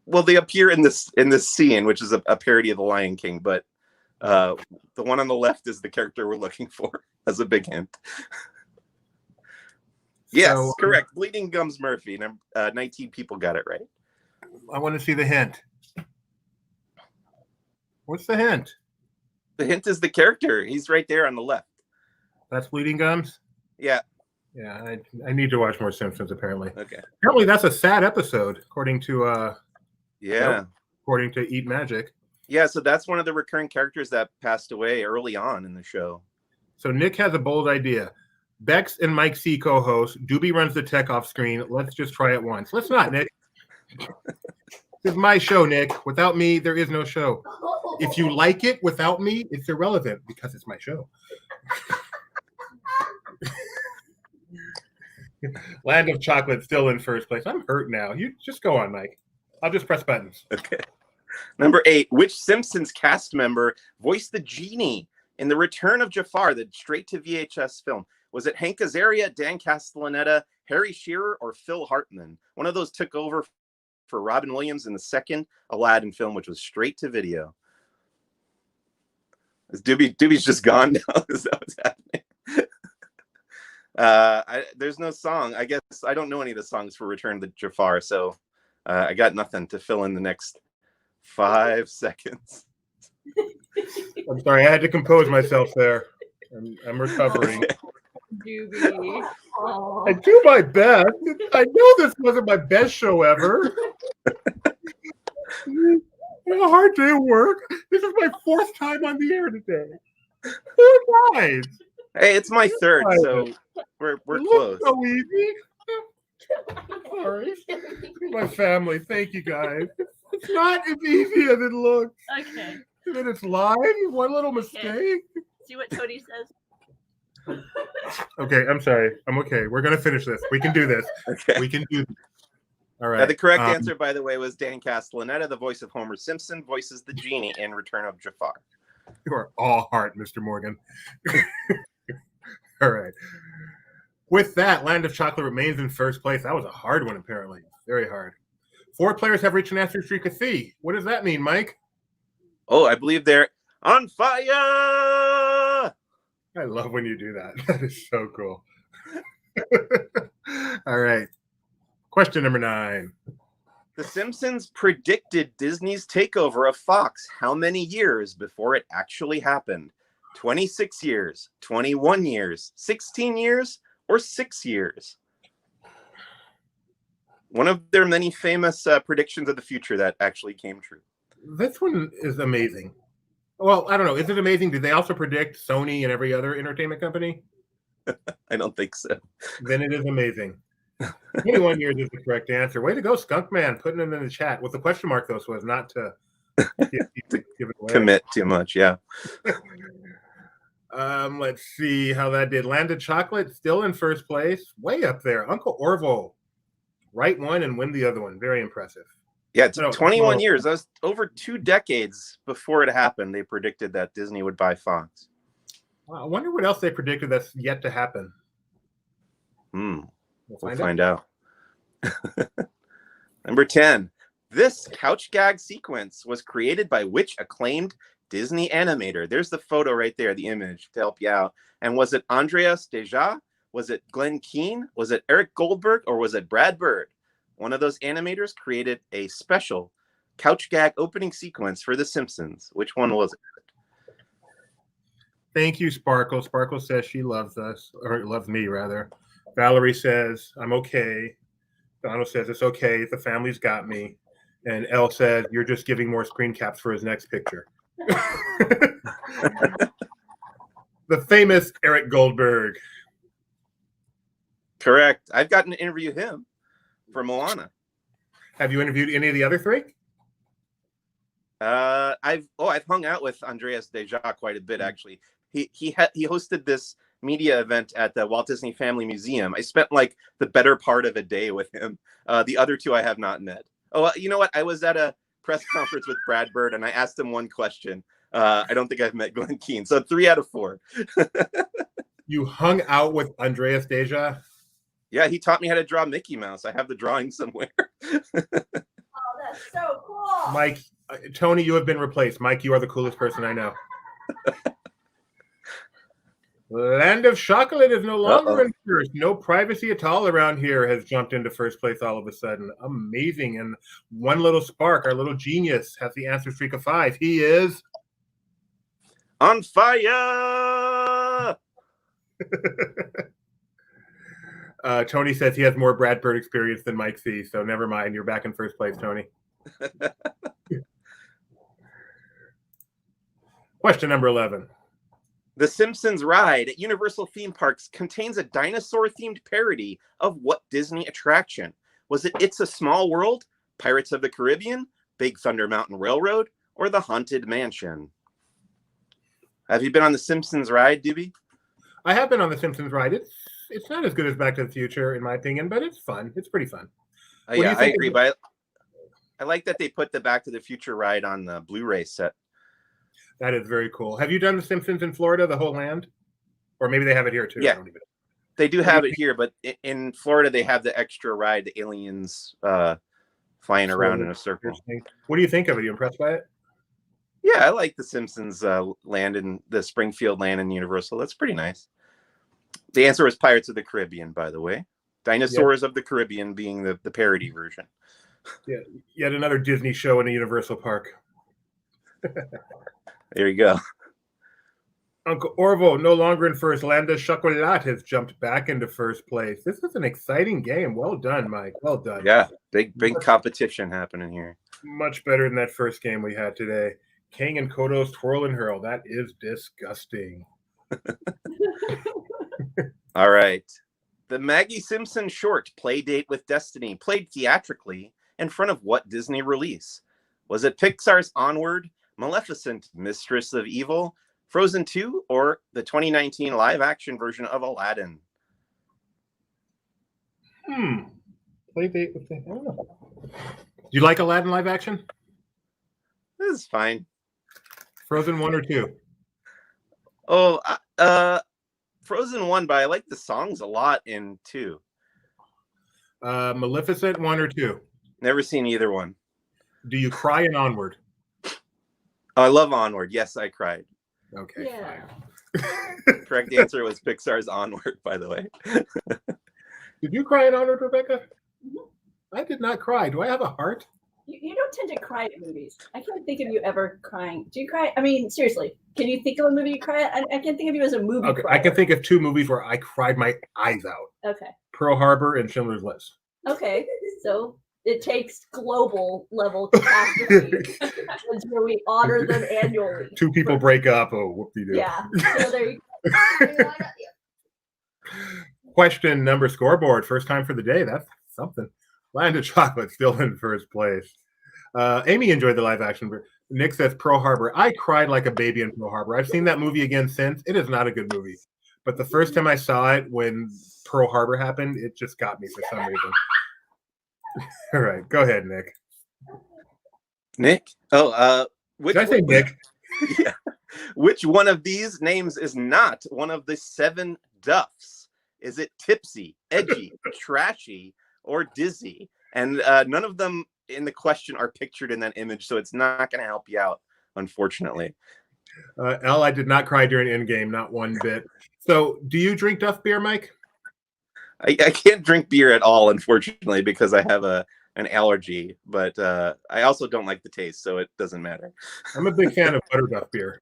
Well, they appear in this scene, which is a parody of The Lion King, but the one on the left is the character we're looking for as a big hint. Yes, so, correct. Bleeding Gums Murphy. 19 people got it right. I want to see the hint. What's the hint? The hint is the character. He's right there on the left. That's Bleeding Gums? Yeah. Yeah, I need to watch more Simpsons, apparently. Okay. Apparently that's a sad episode, according to according to Eat Magic. Yeah, so that's one of the recurring characters that passed away early on in the show. So Nick has a bold idea. Bex and Mike C co-host. Doobie runs the tech off screen. Let's just try it once. Let's not, Nick. This is my show, Nick. Without me, there is no show. If you like it without me, it's irrelevant because it's my show. Land of Chocolate still in first place. I'm hurt now. You just go on, Mike. I'll just press buttons. Okay. Number 8. Which Simpsons cast member voiced the genie in The Return of Jafar, the straight-to-VHS film? Was it Hank Azaria, Dan Castellaneta, Harry Shearer, or Phil Hartman? One of those took over for Robin Williams in the second Aladdin film, which was straight to video. Is Doobie's just gone now? Is that what's happening? There's no song. I guess I don't know any of the songs for Return to Jafar, so I got nothing to fill in the next 5 seconds. I'm sorry, I had to compose myself there. I'm recovering. Okay. Doobie. Oh. I do my best. I know this wasn't my best show ever. It's a hard day of work. This is my 4th time on the air today. 4 times. Hey, it's my 3rd, so we're close. So easy. Sorry. My family. Thank you, guys. It's not as easy as it looks. Okay. And then it's live. One little mistake. See what Tony says. Okay, I'm sorry. I'm okay. We're gonna finish this. We can do this. Okay. We can do this. All right. Now, the correct answer, by the way, was Dan Castellaneta, the voice of Homer Simpson, voices the genie in Return of Jafar. You are all heart, Mr. Morgan. All right. With that, Land of Chocolate remains in first place. That was a hard one, apparently. Very hard. 4 players have reached an answer streak of 3. What does that mean, Mike? Oh, I believe they're on fire! I love when you do that. That is so cool. All right. Question number 9. The Simpsons predicted Disney's takeover of Fox how many years before it actually happened? 26 years, 21 years, 16 years, or 6 years? One of their many famous predictions of the future that actually came true. This one is amazing. Well, I don't know. Is it amazing? Did they also predict Sony and every other entertainment company? I don't think so. Then it is amazing. 21 years is the correct answer. Way to go, Skunk Man, putting it in the chat. With the question mark, though, so as not to give it away. Commit too much, yeah. Let's see how that did. Landed Chocolate still in first place. Way up there. Uncle Orville. Right one and win the other one. Very impressive. Yeah, it's 21 years. That was over 2 decades before it happened. They predicted that Disney would buy Fox. I wonder what else they predicted that's yet to happen. We'll find out. Number 10. This couch gag sequence was created by which acclaimed Disney animator? There's the photo right there, the image to help you out. And was it Andreas Deja? Was it Glenn Keane? Was it Eric Goldberg? Or was it Brad Bird? One of those animators created a special couch gag opening sequence for The Simpsons. Which one was it? Thank you, Sparkle. Sparkle says she loves us, or loves me, rather. Valerie says, I'm okay. Donald says, it's okay. The family's got me. And Elle said, you're just giving more screen caps for his next picture. The famous Eric Goldberg. Correct. I've gotten to interview him for Moana. Have you interviewed any of the other three? I've hung out with Andreas Deja quite a bit, actually. He hosted this media event at the Walt Disney Family Museum. I spent like the better part of a day with him. The other two I have not met. Oh, you know what? I was at a press conference with Brad Bird, and I asked him one question. I don't think I've met Glenn Keane. So 3 out of 4. You hung out with Andreas Deja? Yeah, he taught me how to draw Mickey Mouse. I have the drawing somewhere. Oh, that's so cool. Mike, Tony, you have been replaced. Mike, you are the coolest person I know. Land of Chocolate is no longer in first. No privacy at all around here has jumped into first place all of a sudden. Amazing. And one little spark, our little genius, has the answer streak of 5. He is on fire. Tony says he has more Brad Bird experience than Mike C. So never mind. You're back in first place, Tony. Question number 11. The Simpsons ride at Universal theme parks contains a dinosaur-themed parody of what Disney attraction? Was it It's a Small World, Pirates of the Caribbean, Big Thunder Mountain Railroad, or The Haunted Mansion? Have you been on the Simpsons ride, Doobie? I have been on the Simpsons ride. It's not as good as Back to the Future, in my opinion, but it's fun. It's pretty fun. Yeah, I agree. But I like that they put the Back to the Future ride on the Blu-ray set. That is very cool. Have you done The Simpsons in Florida, the whole land? Or maybe they have it here too. Yeah, they do have it here, but in Florida they have the extra ride, the aliens flying around in a circle. What do you think of it? Are you impressed by it? Yeah, I like the Simpsons land in the Springfield land in Universal. That's pretty nice. The answer was Pirates of the Caribbean, by the way. Dinosaurs of the Caribbean being the parody version. Yeah, yet another Disney show in a Universal park. There you go. Uncle Orville, no longer in first. Land of Chocolat has jumped back into first place. This is an exciting game. Well done, Mike. Well done. Yeah, big competition happening here. Much better than that first game we had today. King and Kodo's Twirl and Hurl. That is disgusting. All right. The Maggie Simpson short, Play Date with Destiny, played theatrically in front of what Disney release? Was it Pixar's Onward, Maleficent, Mistress of Evil, Frozen 2, or the 2019 live-action version of Aladdin? Play Date with Destiny. I don't know. Do you like Aladdin live action? This is fine. Frozen 1 or 2? Oh, Frozen 1, but I like the songs a lot in 2. Maleficent 1 or 2? Never seen either one. Do you cry in Onward? Oh, I love Onward. Yes, I cried. Okay, Yeah. fine. Correct answer was Pixar's Onward, by the way. Did you cry in Onward, Rebecca? Mhm. I did not cry. Do I have a heart? You don't tend to cry at movies. I can't think of you ever crying. Do you cry? I mean, seriously, can you think of a movie you cry at? I can't think of you as a movie Okay, crier. I can think of 2 movies where I cried my eyes out. Okay. Pearl Harbor and Schindler's List. Okay. So it takes global level catastrophe where we honor them annually. 2 people break up. Oh, whoop-de-doo. Yeah. So there you Question number scoreboard. First time for the day. That's something. Land of Chocolate still in first place. Amy enjoyed the live action. Nick says Pearl Harbor. I cried like a baby in Pearl Harbor. I've seen that movie again since. It is not a good movie. But the first time I saw it when Pearl Harbor happened, it just got me for some reason. All right. Go ahead, Nick. Nick? Oh, Did I say Nick? Yeah. Which one of these names is not one of the 7 Duffs? Is it tipsy, edgy, trashy, or dizzy? And none of them in the question are pictured in that image, so it's not going to help you out, unfortunately. I did not cry during Endgame, not one bit. So, do you drink Duff beer, Mike? I can't drink beer at all, unfortunately, because I have an allergy. But I also don't like the taste, so it doesn't matter. I'm a big fan of butter Duff beer.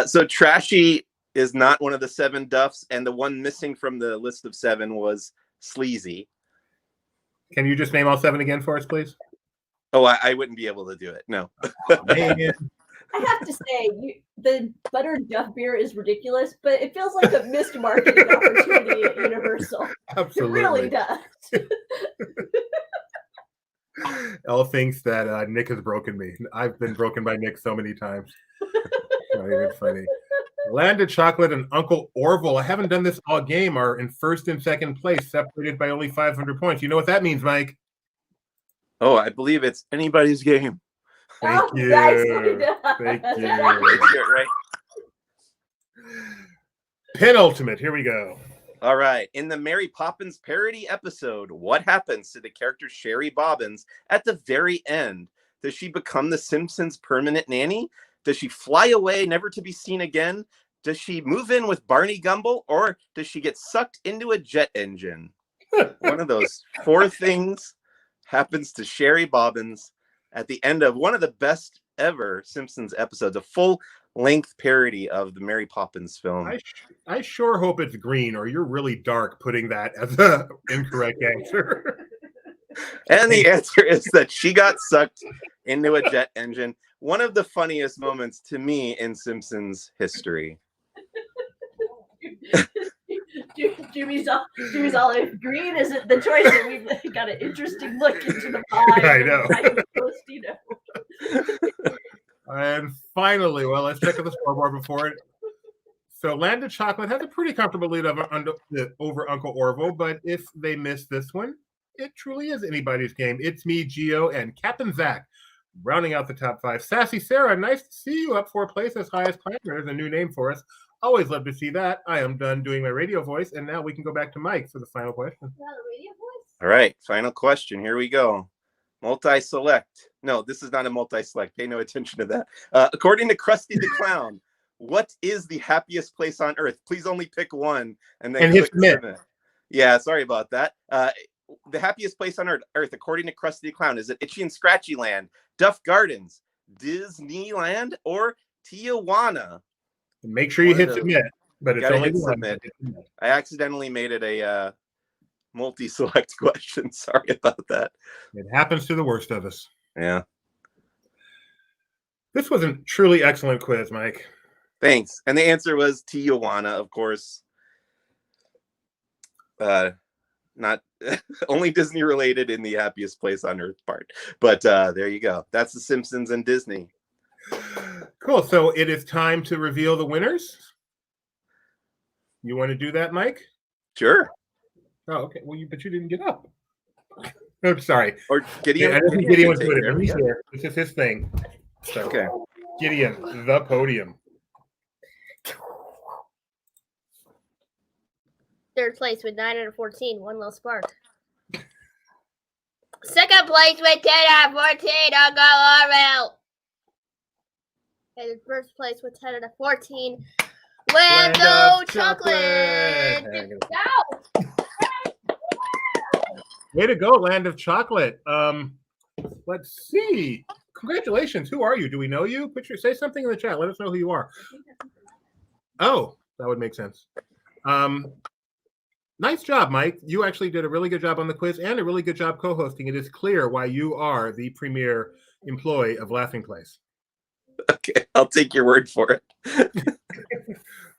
So trashy is not one of the 7 Duffs, and the one missing from the list of 7 was sleazy. Can you just name all 7 again for us, please? Oh, I wouldn't be able to do it. No. Oh, man. I have to say, the buttered Duff beer is ridiculous, but it feels like a missed marketing opportunity at Universal. Absolutely. It really does. Elle thinks that Nick has broken me. I've been broken by Nick so many times. Not even funny. Land of Chocolate and Uncle Orville. I haven't done this all game. Are in first and second place, separated by only 500 points. You know what that means, Mike? Oh, I believe it's anybody's game. Thank you. Nicely done. Thank you. Right. Penultimate. Here we go. All right. In the Mary Poppins parody episode, what happens to the character Sherry Bobbins at the very end? Does she become the Simpsons' permanent nanny? Does she fly away, never to be seen again? Does she move in with Barney Gumble? Or does she get sucked into a jet engine? One of those 4 things happens to Sherry Bobbins at the end of one of the best ever Simpsons episodes, a full-length parody of the Mary Poppins film. I sure hope it's green, or you're really dark putting that as the incorrect answer. And the answer is that she got sucked into a jet engine. One of the funniest moments to me in Simpsons history. Jimmy's all if green isn't the choice, and we've got an interesting look into the pie. I know. Toast, And finally, well, let's check out the scoreboard before it. So Land of Chocolate has a pretty comfortable lead over Uncle Orville, but if they miss this one, it truly is anybody's game. It's me, Gio, and Captain Zach, rounding out the top 5. Sassy Sarah, nice to see you up 4 places, highest climber. There's a new name for us. Always love to see that. I am done doing my radio voice, and now we can go back to Mike for the final question. All right, final question. Here we go. Multi-select. No, this is not a multi-select. Pay no attention to that. According to Krusty the Clown, what is the happiest place on Earth? Please only pick one, and then hit click submit. Yeah, sorry about that. The happiest place on Earth, according to Krusty the Clown, is it Itchy and Scratchy Land, Duff Gardens, Disneyland, or Tijuana? Make sure you hit submit, but it's only one. Submit. I accidentally made it a multi-select question. Sorry about that. It happens to the worst of us. Yeah. This was a truly excellent quiz, Mike. Thanks. And the answer was Tijuana, of course. Not only Disney related in the happiest place on Earth part. But there you go. That's the Simpsons and Disney. Cool. So it is time to reveal the winners. You want to do that, Mike? Sure. Oh, okay. Well, but you didn't get up. No, sorry. Or Gideon. I think Gideon was good. He's here. This is his thing. So, okay. Gideon, the podium. Third place with 9 out of 14, one little spark. Second place with 10 out of 14, Uncle Orville. And first place with 10 out of 14, Land of Chocolate. Go! Way to go, Land of Chocolate. Let's see. Congratulations. Who are you? Do we know you? Say something in the chat. Let us know who you are. Oh, that would make sense. Nice job, Mike. You actually did a really good job on the quiz and a really good job co-hosting. It is clear why you are the premier employee of Laughing Place. Okay, I'll take your word for it.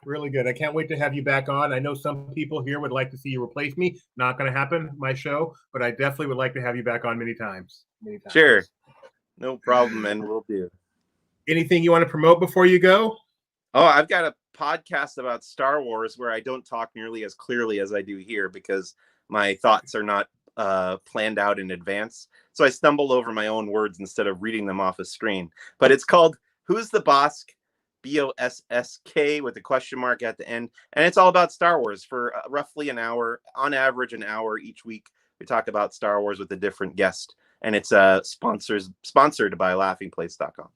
Really good. I can't wait to have you back on. I know some people here would like to see you replace me. Not going to happen, my show, but I definitely would like to have you back on many times. Sure. No problem, and we'll do. Anything you want to promote before you go? Oh, I've got a podcast about Star Wars where I don't talk nearly as clearly as I do here because my thoughts are not planned out in advance. So I stumble over my own words instead of reading them off a screen. But it's called Who's the Bosk? BOSSK with a question mark at the end. And it's all about Star Wars for roughly an hour, on average an hour each week. We talk about Star Wars with a different guest. And it's sponsored by laughingplace.com.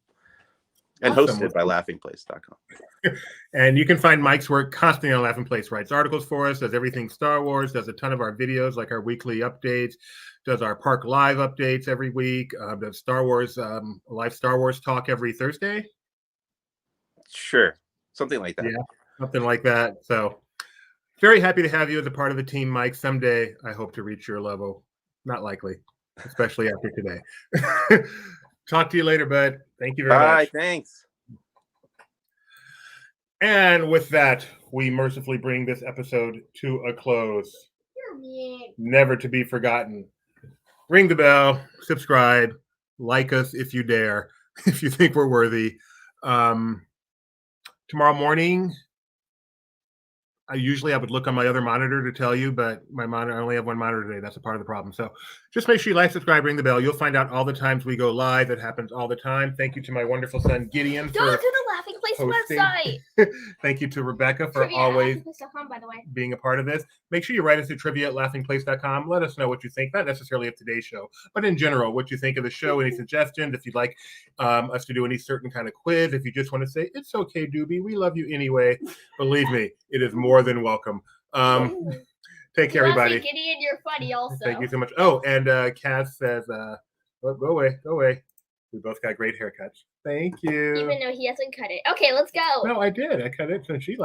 And Awesome. hosted by laughingplace.com. And you can find Mike's work constantly on Laughing Place. Writes articles for us, does everything Star Wars, does a ton of our videos, like our weekly updates, does our Park Live updates every week, does Star Wars, live Star Wars talk every Thursday. Sure. Something like that. Yeah, something like that. So very happy to have you as a part of the team, Mike. Someday I hope to reach your level. Not likely, especially after today. Talk to you later, bud. Thank you very much. Bye. Thanks. And with that, we mercifully bring this episode to a close. Never to be forgotten. Ring the bell, subscribe, like us if you dare, if you think we're worthy. Tomorrow morning, I would look on my other monitor to tell you, but my monitor, I only have one monitor today. That's a part of the problem. So just make sure you like, subscribe, ring the bell. You'll find out all the times we go live. It happens all the time. Thank you to my wonderful son, Gideon. Go to the Laughing Place hosting. website. Thank you to Rebecca for Trivia always at laughingplace.com, by the way. being a part of this. Make sure you write us at trivia@laughingplace.com. Let us know what you think, not necessarily of today's show, but in general, what you think of the show, any suggestions, if you'd like us to do any certain kind of quiz, if you just want to say, it's okay, Doobie, we love you anyway. Believe me, it is more than welcome. Take care, everybody. Gideon, you're funny also. Thank you so much. Oh, and Kaz says, go away. We both got great haircuts. Thank you. Even though he hasn't cut it. Okay, let's go. No, I did. I cut it since she left.